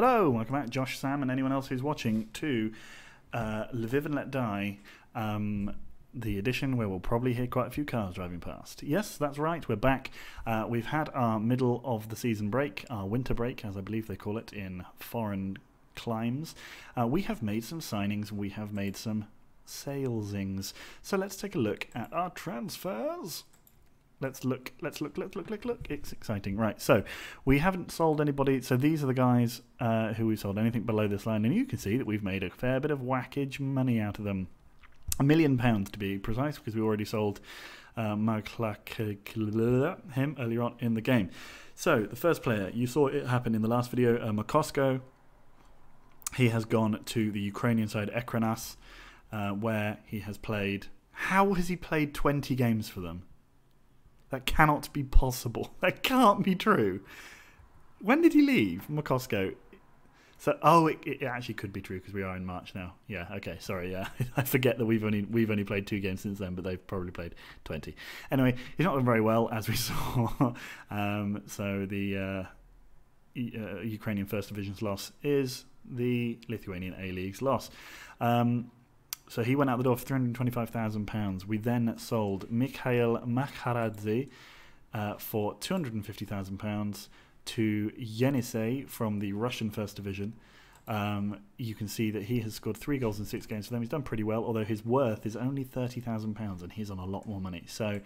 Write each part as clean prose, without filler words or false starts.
Hello, welcome back, Josh, Sam, and anyone else who's watching to Lviv and Let Die, the edition where we'll probably hear quite a few cars driving past. Yes, that's right, we're back. We've had our middle of the season break, our winter break, as I believe they call it in foreign climes. We have made some signings, we have made some salesings. So let's take a look at our transfers. Let's look. It's exciting. Right, so we haven't sold anybody. So these are the guys who we've sold anything below this line. And you can see that we've made a fair bit of whackage money out of them. £1 million to be precise, because we already sold him earlier on in the game. So the first player, you saw it happen in the last video, Makosko. He has gone to the Ukrainian side, Ekranas, where he has played... How has he played 20 games for them? That cannot be possible. That can't be true. When did he leave, Makosko? So, oh, it actually could be true because we are in March now. Yeah, okay, sorry, yeah. I forget that we've only played 2 games since then, but they've probably played 20. Anyway, he's not done very well, as we saw. So the Ukrainian First Division's loss is the Lithuanian A-League's loss. So he went out the door for £325,000. We then sold Mikhail Makharadze for £250,000 to Yenisei from the Russian First Division. You can see that he has scored 3 goals in 6 games for them. He's done pretty well, although his worth is only £30,000 and he's on a lot more money. So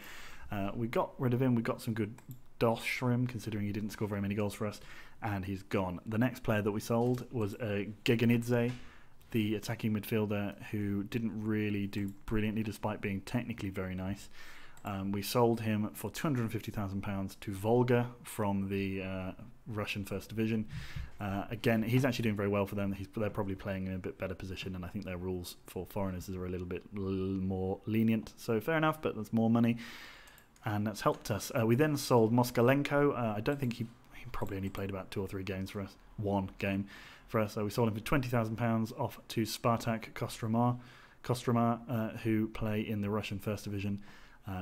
we got rid of him. We got some good dosh for him, considering he didn't score very many goals for us, and he's gone. The next player that we sold was Geganidze, the attacking midfielder who didn't really do brilliantly despite being technically very nice. We sold him for £250,000 to Volga from the Russian First Division. Again, he's actually doing very well for them. They're probably playing in a bit better position, and I think their rules for foreigners are a little bit more lenient. So fair enough, but that's more money, and that's helped us. We then sold Moskalenko. I don't think he probably only played about 2 or 3 games for us. 1 game for us. So we sold him for £20,000 off to Spartak Kostroma, who play in the Russian First Division.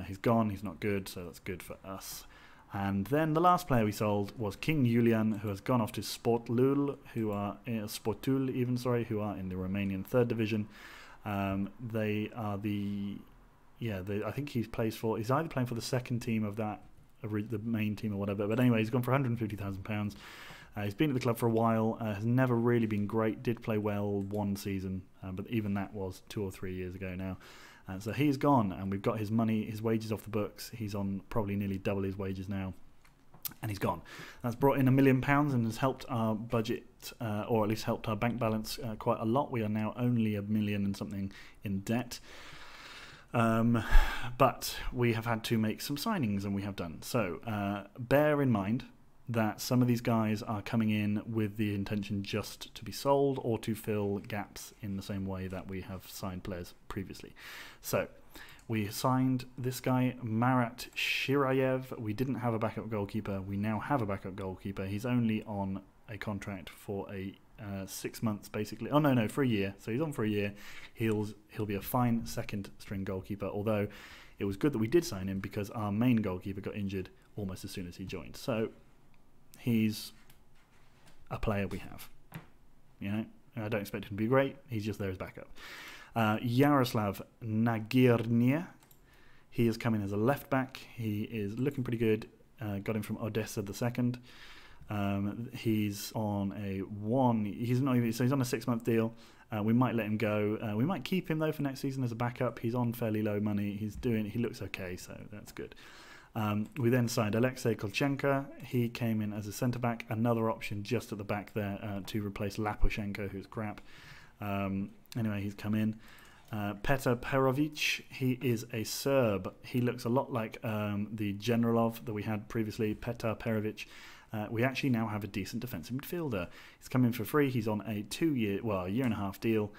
He's gone, he's not good, so that's good for us. And then the last player we sold was King Julian, who has gone off to Sportul, who are who are in the Romanian Third Division. They are I think he's either playing for the second team of that, the main team or whatever. But anyway, he's gone for £150,000. He's been at the club for a while, has never really been great, did play well 1 season, but even that was 2 or 3 years ago now. So he's gone, and we've got his money, his wages off the books. He's on probably nearly double his wages now, and he's gone. That's brought in £1 million and has helped our budget, or at least helped our bank balance quite a lot. We are now only £1 million and something in debt. But we have had to make some signings, and we have done. So bear in mind that some of these guys are coming in with the intention just to be sold or to fill gaps in the same way that we have signed players previously. So we signed this guy, Marat Shirayev. We didn't have a backup goalkeeper. We now have a backup goalkeeper. He's only on a contract for a 6 months, basically. Oh, no, for a year. So he's on for a year. He'll be a fine second-string goalkeeper, although it was good that we did sign him because our main goalkeeper got injured almost as soon as he joined. So he's a player we have. You know, I don't expect him to be great. He's just there as backup. Yaroslav Nagirnia. He is coming as a left back. He is looking pretty good. Got him from Odessa the second. He's on he's on a 6-month deal. We might let him go. We might keep him though for next season as a backup. He's on fairly low money. He looks okay, so that's good. We then signed Alexei Kolchenko. He came in as a centre-back, another option just at the back there to replace Lapushenko, who's crap. Anyway, he's come in. Petar Perovic, he is a Serb. He looks a lot like the Generalov that we had previously, Petar Perovic. We actually now have a decent defensive midfielder. He's come in for free. He's on a a year and a half deal.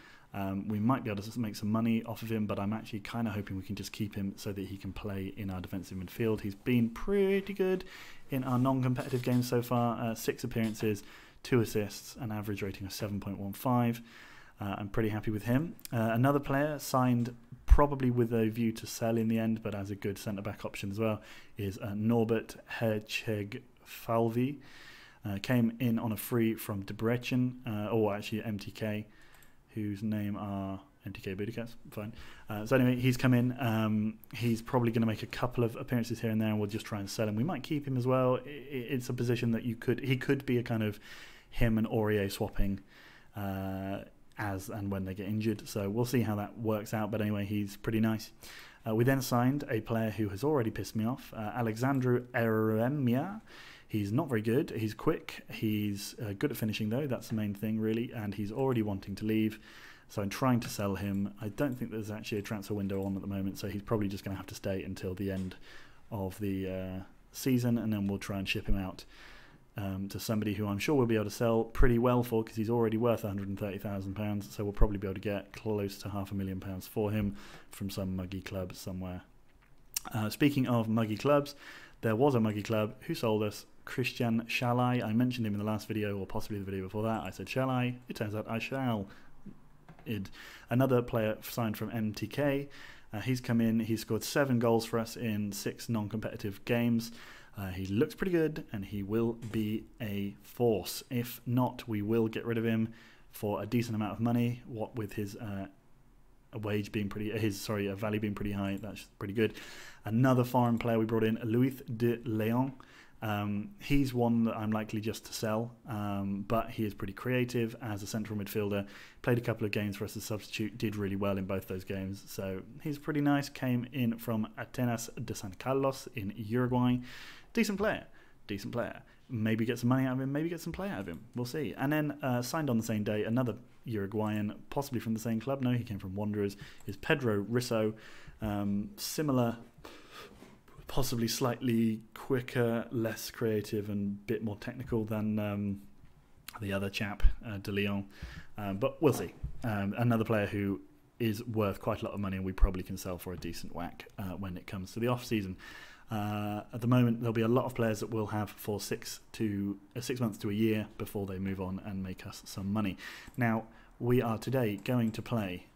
We might be able to make some money off of him, but I'm actually kind of hoping we can just keep him so that he can play in our defensive midfield. He's been pretty good in our non-competitive games so far. 6 appearances, 2 assists, an average rating of 7.15. I'm pretty happy with him. Another player signed probably with a view to sell in the end, but as a good centre-back option as well, is Norbert Hercheg Falvi. Came in on a free from Debrecen, or actually MTK, whose name are MTK Budapest. Fine. So anyway, he's come in. He's probably going to make a couple of appearances here and there, and we'll just try and sell him. We might keep him as well. It's a position that he could be a kind of him and Aurier swapping as and when they get injured. So we'll see how that works out. But anyway, he's pretty nice. We then signed a player who has already pissed me off, Alexandru Eremia. He's not very good. He's quick. He's good at finishing, though. That's the main thing, really. And he's already wanting to leave. So I'm trying to sell him. I don't think there's actually a transfer window on at the moment, so he's probably just going to have to stay until the end of the season, and then we'll try and ship him out to somebody who I'm sure we'll be able to sell pretty well for, because he's already worth £130,000. So we'll probably be able to get close to £500,000 for him from some muggy club somewhere. Speaking of muggy clubs, there was a muggy club who sold us Christian Shalai. I mentioned him in the last video, or possibly the video before that. I said shall I? It turns out I shall. Another player signed from MTK. He's come in. He's scored 7 goals for us in 6 non-competitive games. He looks pretty good, and he will be a force. If not, we will get rid of him for a decent amount of money. What with his wage being pretty, value being pretty high, that's pretty good. Another foreign player we brought in, Luis de Leon. He's one that I'm likely just to sell, but he is pretty creative as a central midfielder. Played a couple of games for us as a substitute, did really well in both those games, so he's pretty nice. Came in from Atenas de San Carlos in Uruguay. Decent player. Maybe get some money out of him, maybe get some play out of him. We'll see. And then signed on the same day, another Uruguayan, possibly from the same club. No, he came from Wanderers, is Pedro Risso. Similar, possibly slightly quicker, less creative, and a bit more technical than the other chap, De Leon. But we'll see. Another player who is worth quite a lot of money, and we probably can sell for a decent whack when it comes to the off-season. At the moment, there'll be a lot of players that we'll have for 6 months to a year before they move on and make us some money. Now, we are today going to play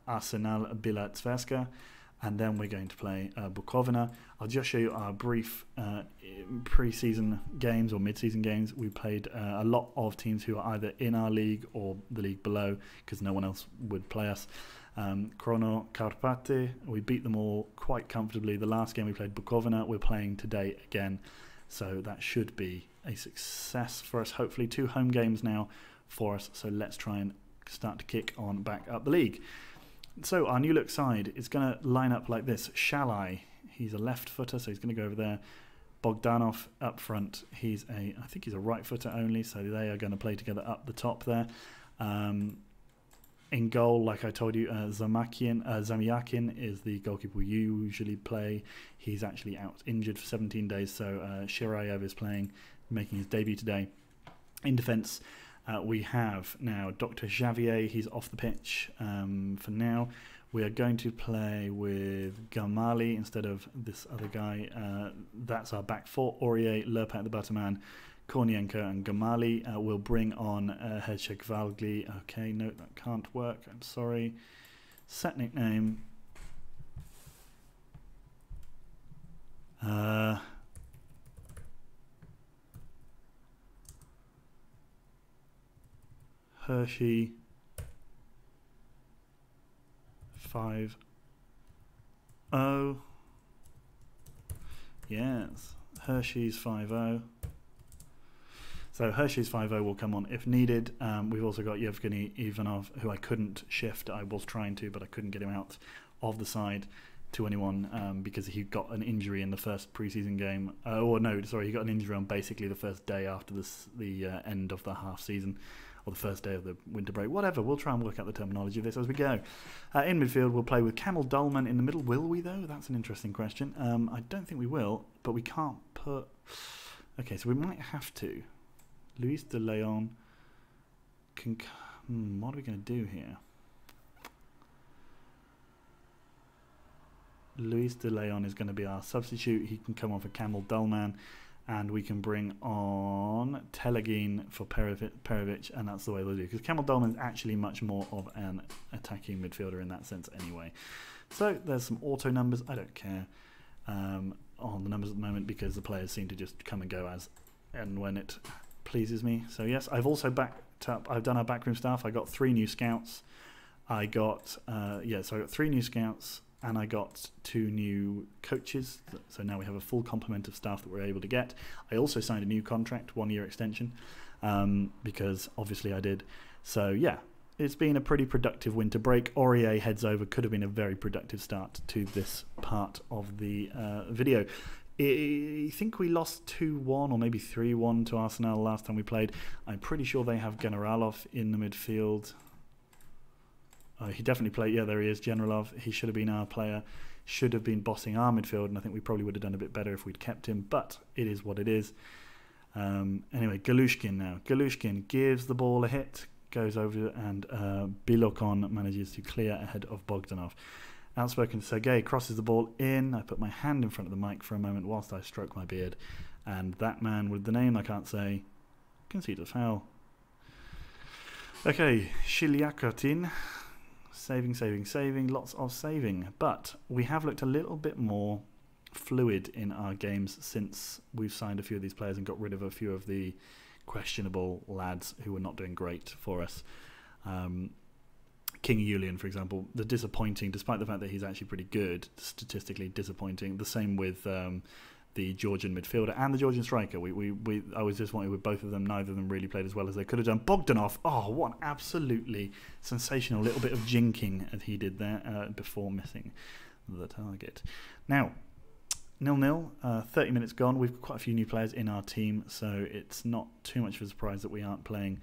Arsenal Bila Tverska, and then we're going to play Bukovina. I'll just show you our brief pre-season games or mid-season games. We played a lot of teams who are either in our league or the league below, because no one else would play us. Chrono Karpaty, we beat them all quite comfortably. The last game we played Bukovina, we're playing today again, so that should be a success for us. Hopefully 2 home games now for us, so let's try and start to kick on back up the league. So our new look side is going to line up like this. Shalai, he's a left footer, so he's going to go over there. Bogdanov up front, I think he's a right footer only, so they are going to play together up the top there. In goal, like I told you, Zamyakin is the goalkeeper we usually play. He's actually out injured for 17 days, so Shirayev is playing, making his debut today. In defence, we have now Dr. Javier. He's off the pitch for now. We are going to play with Gamali instead of this other guy. That's our back 4. Aurier, Lerpat the Butterman, Kornienko and Gamali. Will bring on Hershek-Valgli. Okay, no, that can't work. I'm sorry. Set nickname. Hershey 5-0. Yes, Hershey's 5-0. So Hershey's 5-0 will come on if needed. We've also got Yevgeny Ivanov, who I couldn't shift. I was trying to, but I couldn't get him out of the side to anyone because he got an injury in the first preseason game. He got an injury on basically the first day after the end of the half season, or the first day of the winter break. Whatever, we'll try and work out the terminology of this as we go. In midfield, we'll play with Kamil Dolman in the middle. Will we, though? That's an interesting question. I don't think we will, but we can't put... Okay, so we might have to. Luis de Leon can... what are we going to do here? Luis de Leon is going to be our substitute. He can come on for Kamil Dolman, and we can bring on Telegin for Perovic, and that's the way we'll do, because Kamil Dolman is actually much more of an attacking midfielder in that sense anyway. So there's some auto numbers. I don't care on the numbers at the moment, because the players seem to just come and go as and when it pleases me. So yes, I've also backed up. I've done our backroom stuff. I got 3 new scouts. I got so I got 3 new scouts, and I got 2 new coaches. So now we have a full complement of staff that we're able to get. I also signed a new contract, 1-year extension, because obviously I did. So yeah, it's been a pretty productive winter break. Aurier heads over. Could have been a very productive start to this part of the video. I think we lost 2-1 or maybe 3-1 to Arsenal last time we played. I'm pretty sure they have Generalov in the midfield. He definitely played. Yeah, there he is, Generalov. He should have been our player. Should have been bossing our midfield, and I think we probably would have done a bit better if we'd kept him, but it is what it is. Anyway, Galushkin now. Galushkin gives the ball a hit, goes over, and Bilokon manages to clear ahead of Bogdanov. Outspoken Sergei crosses the ball in. I put my hand in front of the mic for a moment whilst I stroke my beard, and that man with the name I can't say conceded a foul. Okay, Shiliakotin. Saving, lots of saving. But we have looked a little bit more fluid in our games since we've signed a few of these players and got rid of a few of the questionable lads who were not doing great for us. King Julian, for example, the disappointing, despite the fact that he's actually pretty good, statistically disappointing. The same with the Georgian midfielder and the Georgian striker. I was disappointed with both of them. Neither of them really played as well as they could have done. Bogdanov, oh, what an absolutely sensational little bit of jinking as he did there before missing the target. Now, 0-0, 30 minutes gone. We've got quite a few new players in our team, so it's not too much of a surprise that we aren't playing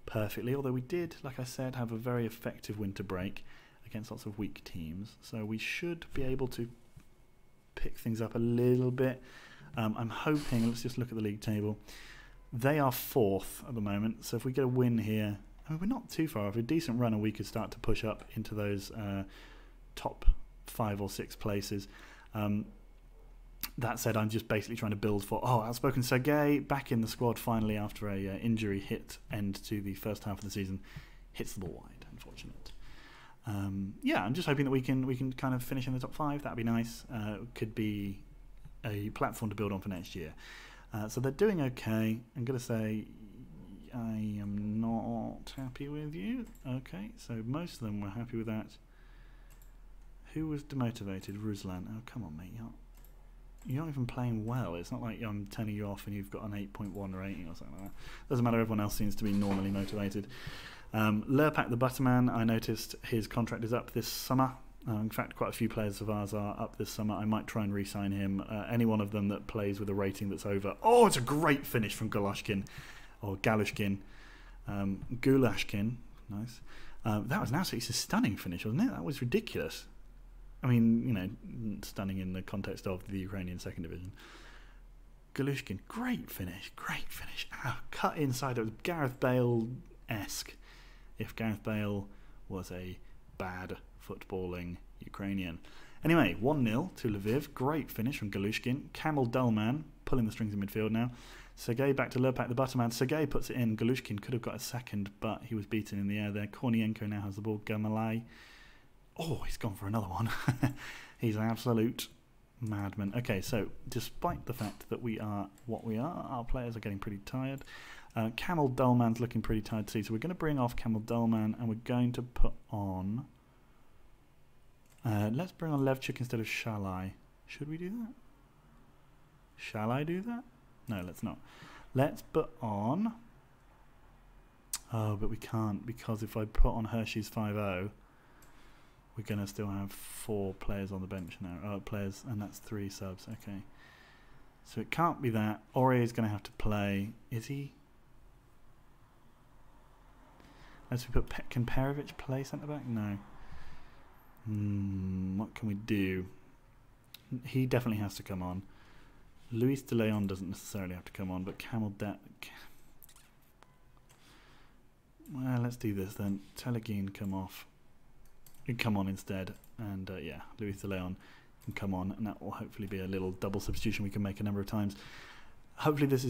perfectly, although we did, like I said, have a very effective winter break against lots of weak teams, so we should be able to pick things up a little bit. I'm hoping, let's just look at the league table. They are 4th at the moment, so if we get a win here, I mean, we're not too far off. A decent run and we could start to push up into those top 5 or 6 places. That said, I'm just basically trying to build for, outspoken Sergei back in the squad finally after a injury hit end to the first half of the season. Hits the ball wide, unfortunate. Yeah, I'm just hoping that we can kind of finish in the top 5. That'd be nice. Could be a platform to build on for next year. So they're doing okay. I'm going to say I am not happy with you. Okay, so most of them were happy with that. Who was demotivated? Ruslan. Oh, come on, mate. You're not even playing well. It's not like I'm turning you off and you've got an 8.1 rating or something like that. Doesn't matter, everyone else seems to be normally motivated. Lurpak the Butterman, I noticed his contract is up this summer. In fact, quite a few players of ours are up this summer. I might try and re-sign him. Any one of them that plays with a rating that's over. Oh, it's a great finish from Galushkin. Or Galushkin. Gulashkin. Nice. That was an absolutely stunning finish, wasn't it? That was ridiculous. I mean, you know, stunning in the context of the Ukrainian second division. Galushkin, great finish. Cut inside. It was Gareth Bale-esque. If Gareth Bale was a bad footballing Ukrainian. Anyway, 1-0 to Lviv. Great finish from Galushkin. Kamil Dulman pulling the strings in midfield now. Sergei back to Lurpak the Butterman. Sergei puts it in. Galushkin could have got a second, but he was beaten in the air there. Kornienko now has the ball. Gamalai. Oh, he's gone for another one. He's an absolute madman. Okay, so despite the fact that we are what we are, our players are getting pretty tired. Kamil Dulman's looking pretty tired too, so we're going to bring off Kamil Dulman and we're going to put on... let's bring on Levchuk instead of Shalai. Should we do that? Shall I do that? No, let's not. Let's put on... Oh, but we can't, because if I put on Hershey's 5-0... we're going to still have 4 players on the bench now. Players, and that's 3 subs. Okay. So it can't be that. Aurier is going to have to play. Is he? Let's put. Can Perovic play centre back? No. What can we do? He definitely has to come on. Luis de Leon doesn't necessarily have to come on, but Kamil well, let's do this then. Telegin come off. Come on instead, and yeah, Luis de Leon can come on, and that will hopefully be a little double substitution we can make a number of times. Hopefully this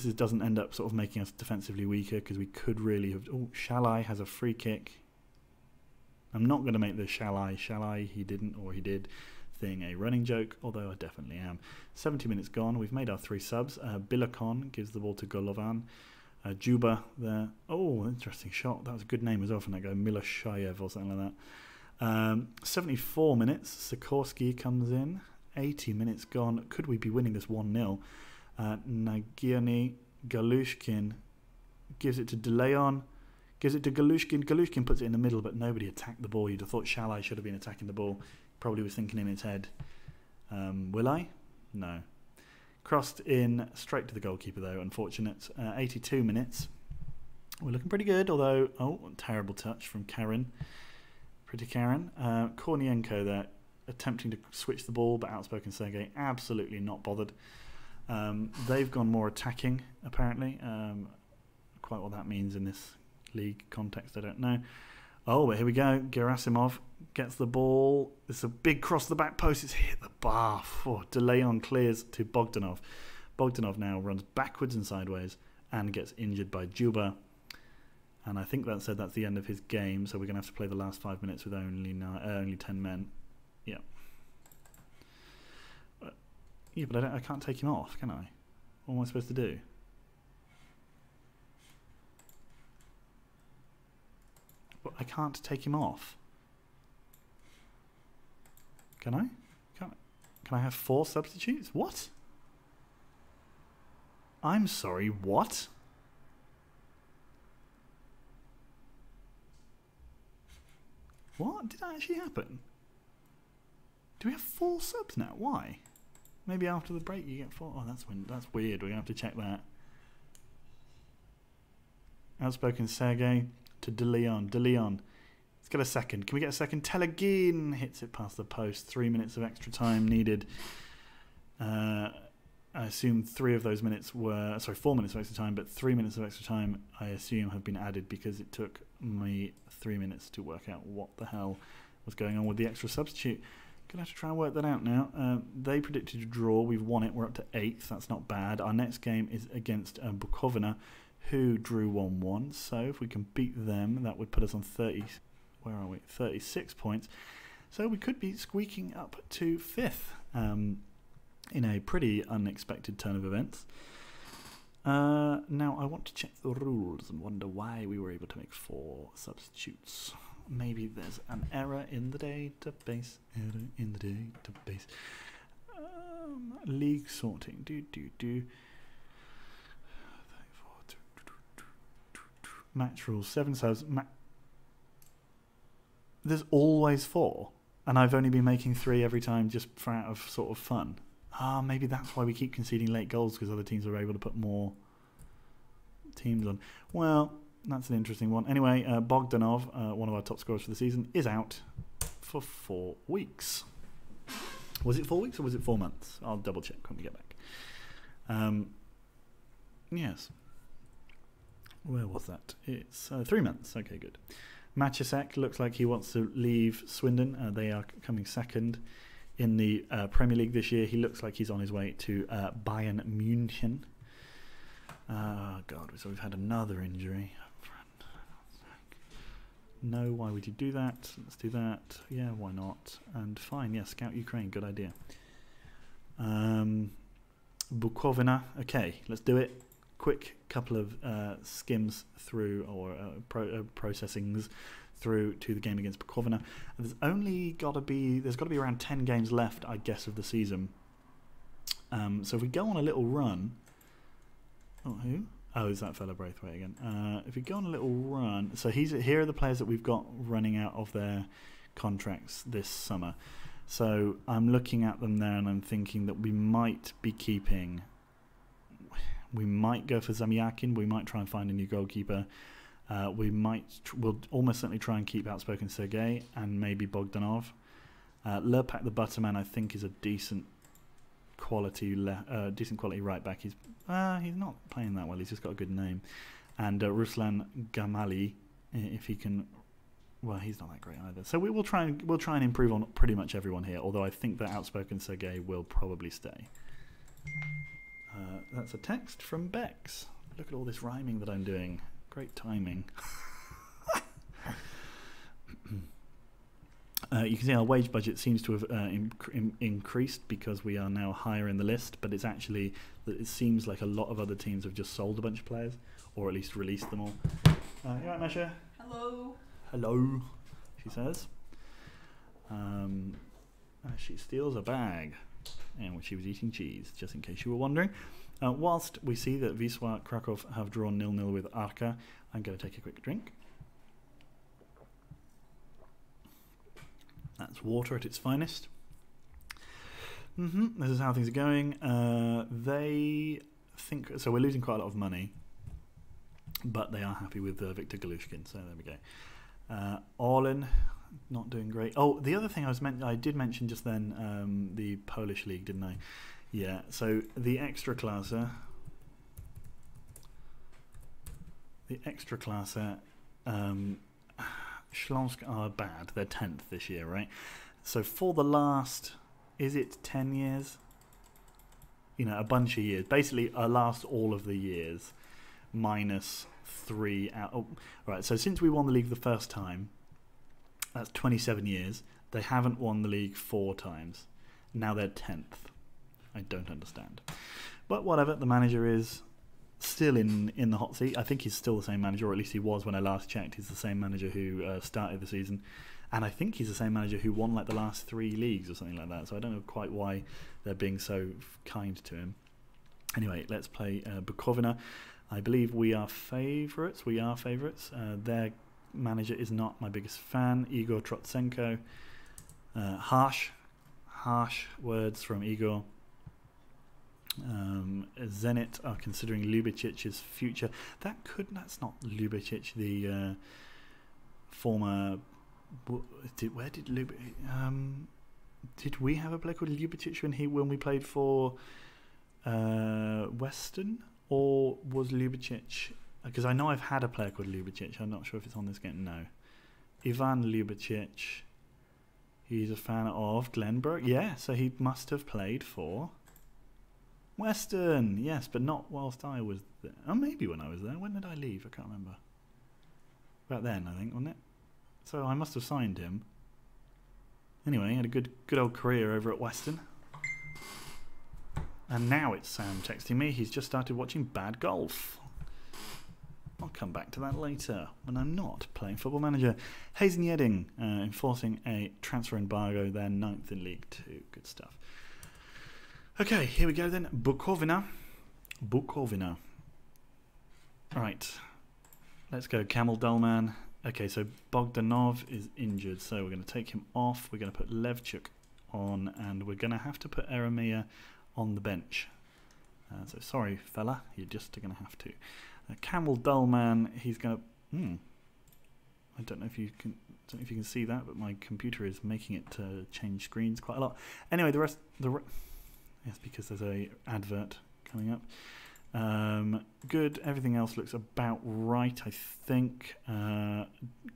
doesn't end up sort of making us defensively weaker, because we could really have... Oh, Shalai has a free kick. I'm not going to make the Shalai, he didn't, or he did, thing a running joke, although I definitely am. 70 minutes gone, we've made our 3 subs. Bilakon gives the ball to Golovan. Juba there. Oh, interesting shot. That was a good name as well from that guy, Miloshayev or something like that. 74 minutes. Sikorsky comes in. 80 minutes gone. Could we be winning this 1-0? Nagirny, Galushkin gives it to De Leon. Gives it to Galushkin. Galushkin puts it in the middle, but nobody attacked the ball. You'd have thought Shalai should have been attacking the ball. Probably was thinking in his head, will I? No. Crossed in straight to the goalkeeper, though. Unfortunate. 82 minutes. We're looking pretty good, although... Oh, terrible touch from Karen. Pretty Karen. Kornienko there, attempting to switch the ball, but outspoken Sergei absolutely not bothered. They've gone more attacking, apparently. Quite what that means in this league context, I don't know. Oh, but here we go. Gerasimov gets the ball. It's a big cross to the back post. It's hit the bar. Oh, De Leon clears to Bogdanov. Bogdanov now runs backwards and sideways and gets injured by Juba. And I think that's the end of his game, so we're going to have to play the last 5 minutes with only 10 men. Yeah. Yeah, but I can't take him off, can I? What am I supposed to do? But I can't take him off. Can I? Can I have 4 substitutes? What? I'm sorry, what? What? Did that actually happen? Do we have 4 subs now? Why? Maybe after the break you get 4. Oh, that's weird. We're going to have to check that. Outspoken Sergei to De Leon. De Leon. Let's get a second. Can we get a second? Telegin hits it past the post. 3 minutes of extra time needed. I assume 3 of those minutes were... Sorry, 4 minutes of extra time, but 3 minutes of extra time I assume have been added because it took me 3 minutes to work out what the hell was going on with the extra substitute. Gonna have to try and work that out now. They predicted a draw. We've won it. We're up to 8th. That's not bad. Our next game is against Bukovina, who drew 1-1. So if we can beat them, that would put us on 30. Where are we? 36 points. So we could be squeaking up to 5th in a pretty unexpected turn of events. Now I want to check the rules and wonder why we were able to make 4 substitutes. Maybe there's an error in the database. League sorting. Match rules. 7 subs. There's always 4, and I've only been making 3 every time just for out of sort of fun. Maybe that's why we keep conceding late goals, because other teams are able to put more teams on. Well, that's an interesting one. Anyway, Bogdanov, one of our top scorers for the season, is out for 4 weeks. Was it 4 weeks or was it 4 months? I'll double check when we get back. Yes. Where was that? It's 3 months. Okay, good. Maciasek looks like he wants to leave Swindon. They are coming second in the Premier League this year. He looks like he's on his way to Bayern München. God, so we've had another injury. No, why would you do that? Let's do that. Yeah, why not? And fine, yeah, Scout Ukraine, good idea. Bukovina, okay, let's do it. Quick couple of skims through, or processings through to the game against Bukovina. There's got to be around 10 games left, I guess, of the season. So if we go on a little run... Oh, who? Oh, is that fella Braithwaite again? If we go on a little run... So here are the players that we've got running out of their contracts this summer. So I'm looking at them there and I'm thinking that we might be keeping... We might go for Zamyakin. We might try and find a new goalkeeper. We'll almost certainly try and keep outspoken Sergei and maybe Bogdanov. Lerpak the Butterman, I think, is a decent quality right back. He's not playing that well. He's just got a good name. And Ruslan Gamali, if he can, well, he's not that great either. So we'll try and improve on pretty much everyone here. Although I think that outspoken Sergei will probably stay. That's a text from Bex. Look at all this rhyming that I'm doing. Great timing. You can see our wage budget seems to have increased because we are now higher in the list, but it's actually that it seems like a lot of other teams have just sold a bunch of players, or at least released them all. You right, Masha? Hello. Hello, she says. She steals a bag, and she was eating cheese, just in case you were wondering. Whilst we see that Wisła Krakow have drawn 0-0 with Arka, I'm going to take a quick drink. That's water at its finest. This is how things are going. They think so. We're losing quite a lot of money, but they are happy with Viktor Galushkin. So there we go. Orlin, not doing great. Oh, the other thing I did mention just then, the Polish league, didn't I? Yeah. So the Ekstraklasa, Śląsk are bad. They're 10th this year, right? So for the last, is it 10 years? You know, a bunch of years. Basically, last all of the years, minus 3 out. Oh, right. So since we won the league the first time, that's 27 years. They haven't won the league 4 times. Now they're 10th. I don't understand. But whatever. The manager is still in the hot seat. I think he's still the same manager, or at least he was when I last checked. He's the same manager who started the season, and I think he's the same manager who won like the last 3 leagues or something like that. So I don't know quite why they're being so kind to him. Anyway, let's play Bukovina. I believe we are favourites. Their manager is not my biggest fan, Igor Trotsenko. Harsh words from Igor. Zenit are considering Ljubicic's future. That's not Ljubicic, the former. Where did Ljubicic? Did we have a player called Ljubicic when we played for Western, or was Ljubicic? Because I know I've had a player called Ljubicic. I'm not sure if it's on this game. No, Ivan Ljubicic. He's a fan of Glenbrook. Yeah, so he must have played for Western, yes, but not whilst I was there. Oh, maybe when I was there. When did I leave? I can't remember. About then, I think, wasn't it? So I must have signed him. Anyway, he had a good old career over at Western. And now it's Sam texting me. He's just started watching Bad Golf. I'll come back to that later when I'm not playing Football Manager. Hazen Yedding enforcing a transfer embargo. They're 9th in League 2. Good stuff. Okay, here we go then. Bukovina. Right. Let's go. Kamil Dulman. Okay, so Bogdanov is injured, so we're going to take him off. We're going to put Levchuk on, and we're going to have to put Eremia on the bench. So sorry, fella, you're just going to have to. Kamil Dulman, he's going to. I don't know if you can see that, but my computer is making it change screens quite a lot. Anyway, yes, because there's a advert coming up. Good. Everything else looks about right, I think.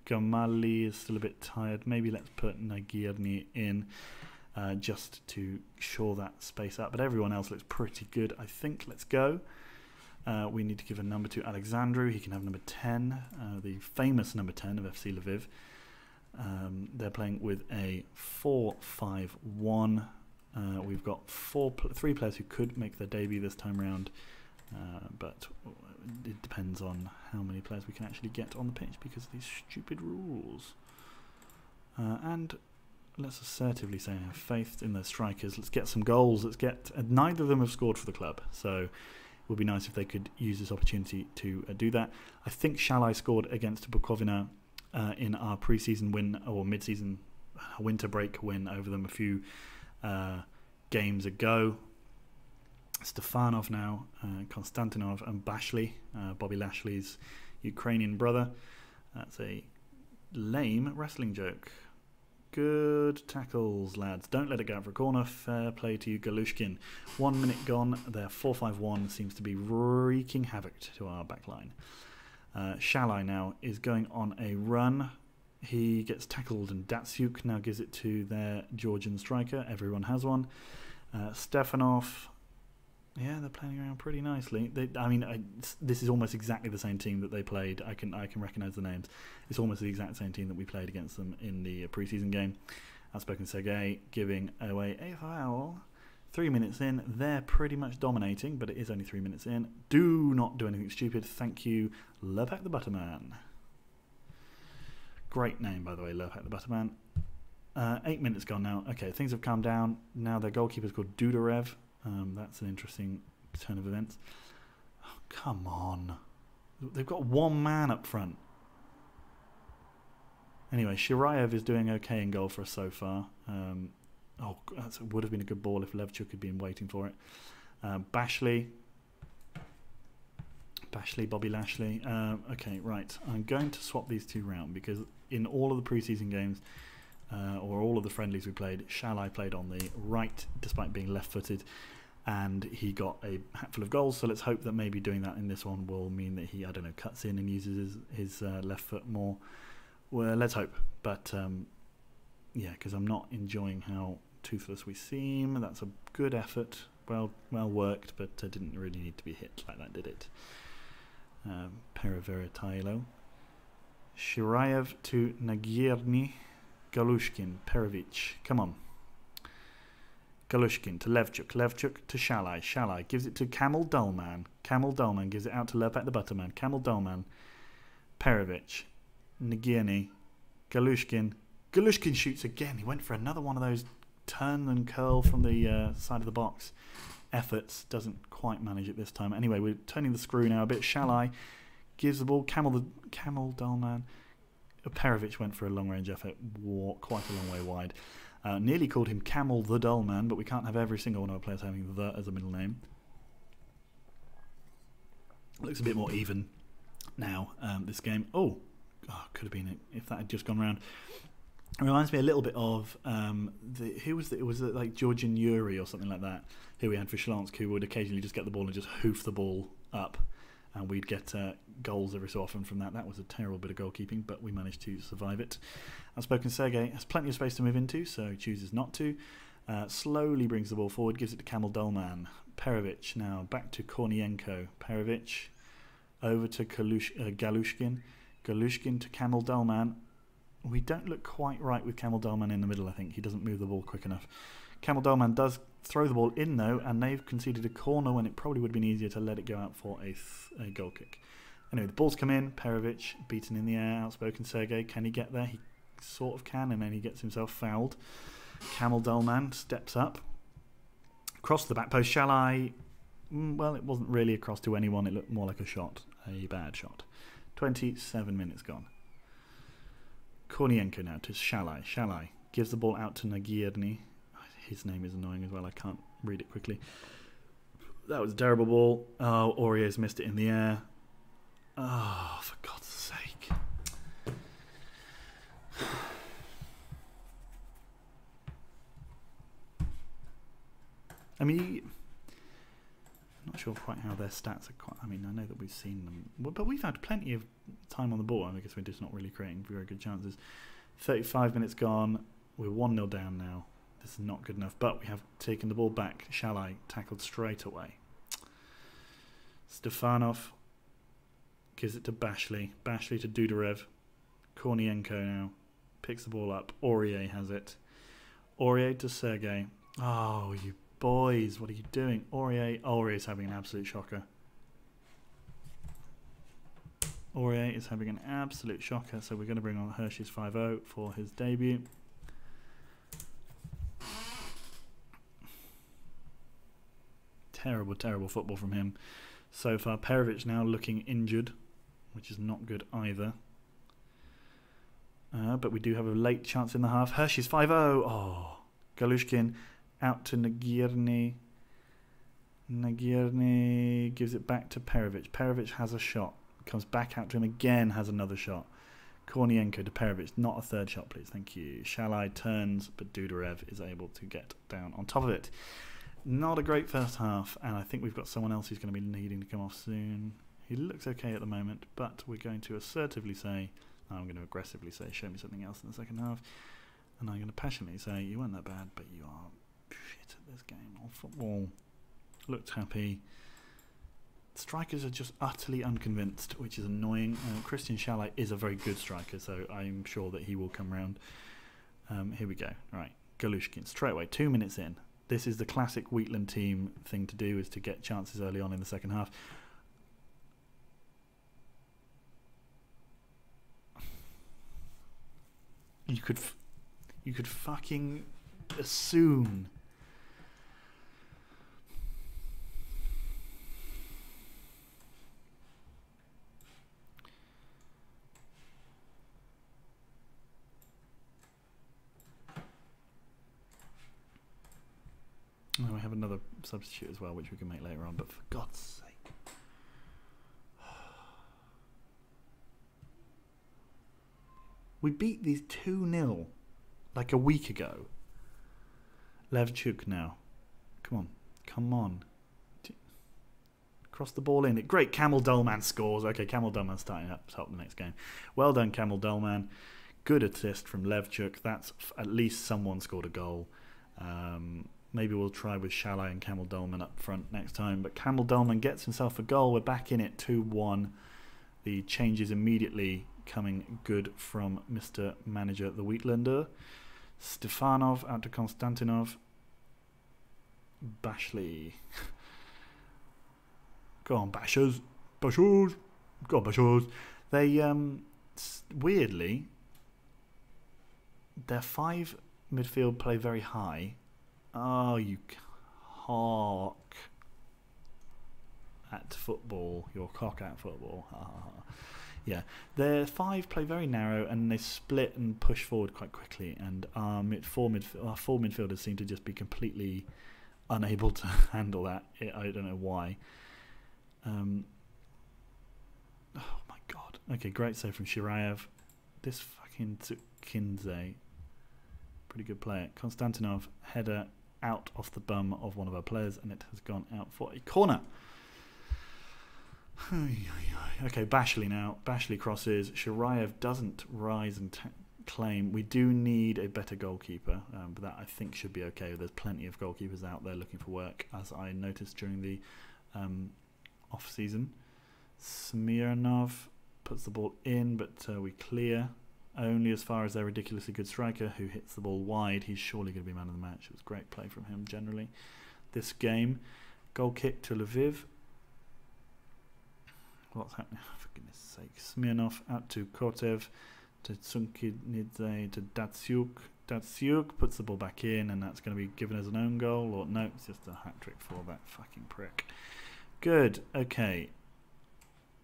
Gamali is still a bit tired. Maybe let's put Nagirny in just to shore that space up. But everyone else looks pretty good, I think. Let's go. We need to give a number to Alexandru. He can have number 10, the famous number 10 of FC Lviv. They're playing with a 4-5-1. We've got 3 players who could make their debut this time round, but it depends on how many players we can actually get on the pitch because of these stupid rules. And let's assertively say I have faith in their strikers. Let's get some goals. Neither of them have scored for the club, so it would be nice if they could use this opportunity to do that. I think Shalai scored against Bukovina in our pre-season win, or mid-season winter break win over them a few games ago. Stefanov now, Konstantinov and Bashley, Bobby Lashley's Ukrainian brother. That's a lame wrestling joke. Good tackles, lads. Don't let it go out for a corner. Fair play to you, Galushkin. 1 minute gone. Their 4-5-1 seems to be wreaking havoc to our backline. Shalai now is going on a run. He gets tackled, and Datsyuk now gives it to their Georgian striker. Everyone has one. Stefanov Yeah, they're playing around pretty nicely. I mean, this is almost exactly the same team that they played. I can recognise the names. It's almost the exact same team that we played against them in the preseason game. Outspoken Sergei giving away a foul. 3 minutes in, they're pretty much dominating, but it is only 3 minutes in. Do not do anything stupid. Thank you, Lurpak the Butterman. Great name, by the way, Lurpak the Butterman. 8 minutes gone now. Okay, things have calmed down. Now their goalkeeper's called Dudarev. That's an interesting turn of events. Oh, come on. They've got one man up front. Anyway, Shirayev is doing okay in goal for us so far. That would have been a good ball if Levchuk had been waiting for it. Bobby Lashley. Okay, right. I'm going to swap these two round because in all of the preseason games, or all of the friendlies we played, Shalai played on the right despite being left-footed, and he got a hatful of goals. So let's hope that maybe doing that in this one will mean that he, I don't know, cuts in and uses his left foot more. Well, let's hope. But yeah, because I'm not enjoying how toothless we seem. That's a good effort, well worked, but didn't really need to be hit like that, did it? Periveritailo. Shirayev to Nagierny. Galushkin, Perovic, come on. Galushkin to Levchuk, Levchuk to Shalai, Shalai gives it to Kamil Dolman, Kamil Dolman gives it out to Lurpak the Butterman, Kamil Dolman, Perovic, Nagierny, Galushkin, Galushkin shoots again. He went for another one of those turn and curl from the side of the box efforts, doesn't quite manage it this time. Anyway, we're turning the screw now a bit. Shalai gives the ball, Kamil Dolman. Perovic went for a long-range effort, quite a long way wide. Nearly called him Camel the Dull Man, but we can't have every single one of our players having the as a middle name. Looks a bit more even now, this game. Could have been it if that had just gone round. It reminds me a little bit of it was like Georgian Yuri or something like that, who we had for Shlonsk, who would occasionally just get the ball and just hoof the ball up, and we'd get goals every so often from that. That was a terrible bit of goalkeeping, but we managed to survive it. Outspoken Sergei has plenty of space to move into, so chooses not to. Slowly brings the ball forward, gives it to Kamil Dolman. Perovic now back to Kornienko. Perovic over to Galushkin. Galushkin to Kamil Dolman. We don't look quite right with Kamil Dolman in the middle, I think. He doesn't move the ball quick enough. Kamil Dolman does throw the ball in, though, and they've conceded a corner when it probably would have been easier to let it go out for a goal kick. Anyway, the ball's come in. Perovic beaten in the air. Outspoken Sergei. Can he get there? He sort of can, and then he gets himself fouled. Kamil Dolman steps up. Across the back post. Shalai. Well, it wasn't really across to anyone. It looked more like a shot. A bad shot. 27 minutes gone. Kornienko now to Shalai. Shalai gives the ball out to Nagierny. His name is annoying as well. I can't read it quickly. That was a terrible ball. Oh, Aurier's missed it in the air. Oh, for God's sake. I mean, I'm not sure quite how their stats are quite. I mean, I know that we've seen them, but we've had plenty of time on the ball. I guess we're just not really creating very good chances. 35 minutes gone. We're 1-0 down now. This is not good enough, but we have taken the ball back. Shalai tackled straight away. Stefanov gives it to Bashley. Bashley to Dudarev. Kornienko now picks the ball up. Aurier has it. Aurier to Sergei. Oh, you boys, what are you doing? Aurier is having an absolute shocker. Aurier is having an absolute shocker, so we're going to bring on Hershey's 5-0 for his debut. Terrible, terrible football from him so far. Perovic now looking injured, which is not good either. But we do have a late chance in the half. Hershey's 5-0. Oh, Galushkin out to Nagierny. Nagierny gives it back to Perovic. Perovic has a shot. Comes back out to him again, has another shot. Kornienko to Perovic. Not a third shot, please. Thank you. Shalai turns, but Dudarev is able to get down on top of it. Not a great first half, and I think we've got someone else who's going to be needing to come off soon. He looks okay at the moment, but we're going to assertively say, I'm going to aggressively say, show me something else in the second half, and I'm going to passionately say, you weren't that bad, but you are shit at this game of football. Looked happy. Strikers are just utterly unconvinced, which is annoying. Christian Shalai is a very good striker, so I'm sure that he will come round. Here we go. Right, Galushkin, straight away, 2 minutes in. This is the classic Wheatland team thing to do, is to get chances early on in the second half. You could fucking assume. Oh, we have another substitute as well, which we can make later on, but for God's sake. We beat these 2-0 like a week ago. Levchuk now. Come on. Come on. Cross the ball in. Great. Kamil Dolman scores. Okay, Kamil Dolman starting up the next game. Well done, Kamil Dolman. Good assist from Levchuk. That's at least someone scored a goal. Maybe we'll try with Shalai and Kamil Dolman up front next time. But Kamil Dolman gets himself a goal. We're back in it 2-1. The changes immediately coming good from Mr. Manager, the Wheatlander. Stefanov out to Konstantinov. Bashley. Go on, Bashers. Bashers. Go on, Bashers. They, weirdly, their 5 midfield play very high. Oh, you cock at football. Your cock at football. Yeah, their 5 play very narrow, and they split and push forward quite quickly. And our 4 midfielders seem to just be completely unable to handle that. I don't know why. Oh my God. Okay, great save from Shirayev. This fucking Kinze. Pretty good player. Konstantinov, header out off the bum of one of our players, and it has gone out for a corner. Okay, Bashley now. Bashley crosses. Shirayev doesn't rise and claim. We do need a better goalkeeper, but that I think should be okay. There's plenty of goalkeepers out there looking for work, as I noticed during the off-season. Smirnov puts the ball in, but we clear only as far as their ridiculously good striker, who hits the ball wide. He's surely going to be man of the match. It was great play from him generally this game. Goal kick to Lviv. What's happening? Oh, for goodness sake. Smirnov out to Kotev, to Tsunkidze, to Datsyuk. Datsyuk puts the ball back in, and that's going to be given as an own goal. Or no, it's just a hat-trick for that fucking prick. Good. Okay.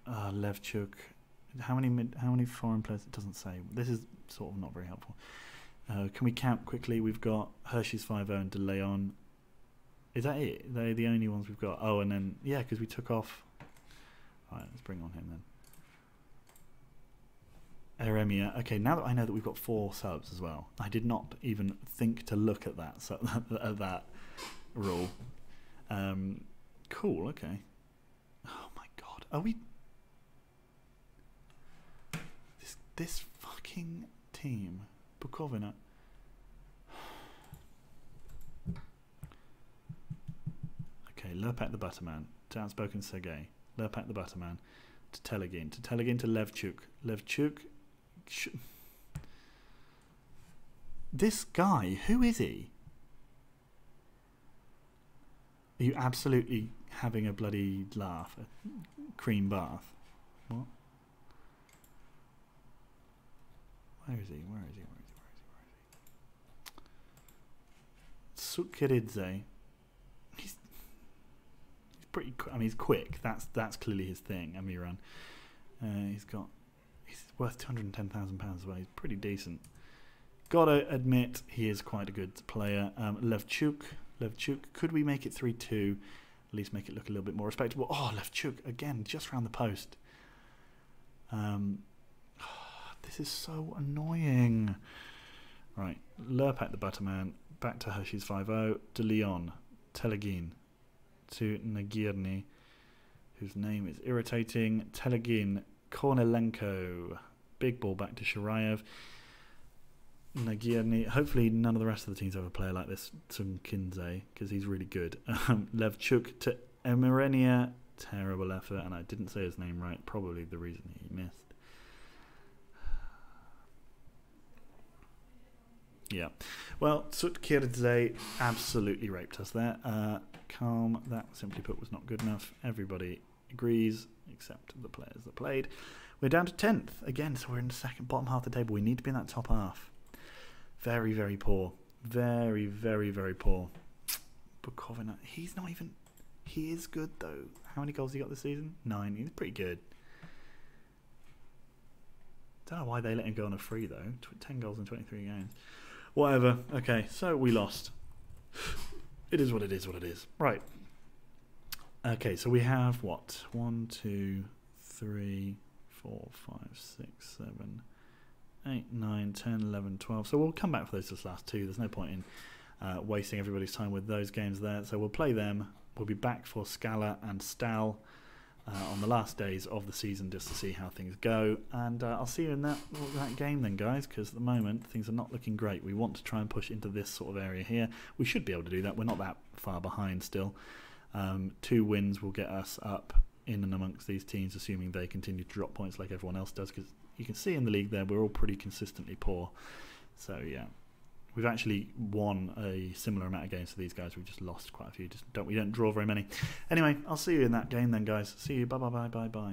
Levchuk. How many foreign players? It doesn't say. This is sort of not very helpful. Can we count quickly? We've got Hershey's 5-0 and De Leon. Is that it? They're the only ones we've got. Oh, and then, yeah, because we took off. All right, let's bring on him then. Eremia. Okay, now that I know that we've got 4 subs as well, I did not even think to look at that at that rule. Cool. Okay. Oh my God. Are we? This fucking team, Bukovina. Okay, Lerpak the Butterman to Outspoken Sergei. Lerpak the Butterman to Telegin. To Telegin to Levchuk. Levchuk. This guy, who is he? Are you absolutely having a bloody laugh? A cream bath? What? Where is he? Where is he? Where is he? Where is he? Where is he? Sukiridze. He's pretty. I mean, he's quick. That's clearly his thing. Amiran. He's worth £210,000 as well. He's pretty decent. Gotta admit, he is quite a good player. Levchuk. Could we make it 3-2? At least make it look a little bit more respectable. Oh, Levchuk again, just round the post. This is so annoying. Right, Lerpak the Butterman, back to Hershey's 5-0. De Leon, Telegin to Nagirny, whose name is irritating. Telegin, Kornelenko, big ball back to Shirayev. Nagierny. Hopefully none of the rest of the teams have a player like this, Tunkinze, because he's really good. Levchuk to Emirenia. Terrible effort, and I didn't say his name right. Probably the reason he missed. Yeah. Well, Sutkirze absolutely raped us there. Calm, that simply put was not good enough. Everybody agrees, except the players that played. We're down to 10th again, so we're in the bottom half of the table. We need to be in that top half. Very, very poor. Very, very, very poor. Bukovina, he's not even... He is good, though. How many goals he got this season? 9. He's pretty good. Don't know why they let him go on a free, though. 10 goals in 23 games. Whatever. Okay, so we lost. It is what it is, what it is. Right. Okay, so we have what? 1, 2, 3, 4, 5, 6, 7, 8, 9, 10, 11, 12. So we'll come back for those last two. There's no point in wasting everybody's time with those games there. So we'll play them. We'll be back for Scala and Stal on the last days of the season just to see how things go. And I'll see you in that game then, guys, because at the moment things are not looking great. We want to try and push into this sort of area here. We should be able to do that. We're not that far behind still. 2 wins will get us up in and amongst these teams, assuming they continue to drop points like everyone else does, because you can see in the league there we're all pretty consistently poor. So yeah, we've actually won a similar amount of games to these guys. We've just lost quite a few. We don't draw very many. Anyway, I'll see you in that game then, guys. See you. Bye bye bye bye bye.